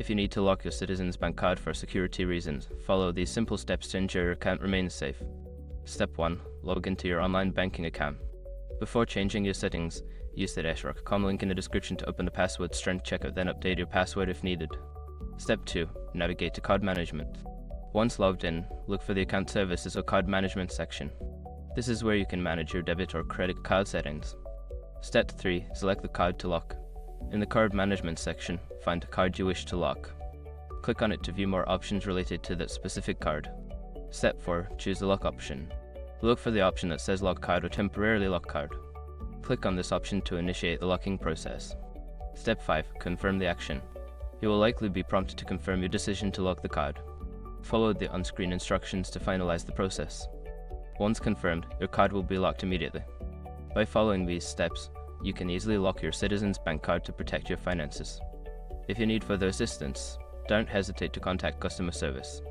If you need to lock your Citizens Bank card for security reasons, follow these simple steps to ensure your account remains safe. Step 1. Log into your online banking account. Before changing your settings, use the dash.com link in the description to open the password strength checker, then update your password if needed. Step 2. Navigate to card management. Once logged in, look for the account services or card management section. This is where you can manage your debit or credit card settings. Step 3. Select the card to lock. In the card management section, find the card you wish to lock. Click on it to view more options related to that specific card. Step 4. Choose the lock option. Look for the option that says lock card or temporarily lock card. Click on this option to initiate the locking process. Step 5. Confirm the action. You will likely be prompted to confirm your decision to lock the card. Follow the on-screen instructions to finalize the process. Once confirmed, your card will be locked immediately. By following these steps, you can easily lock your Citizens Bank card to protect your finances. If you need further assistance, don't hesitate to contact customer service.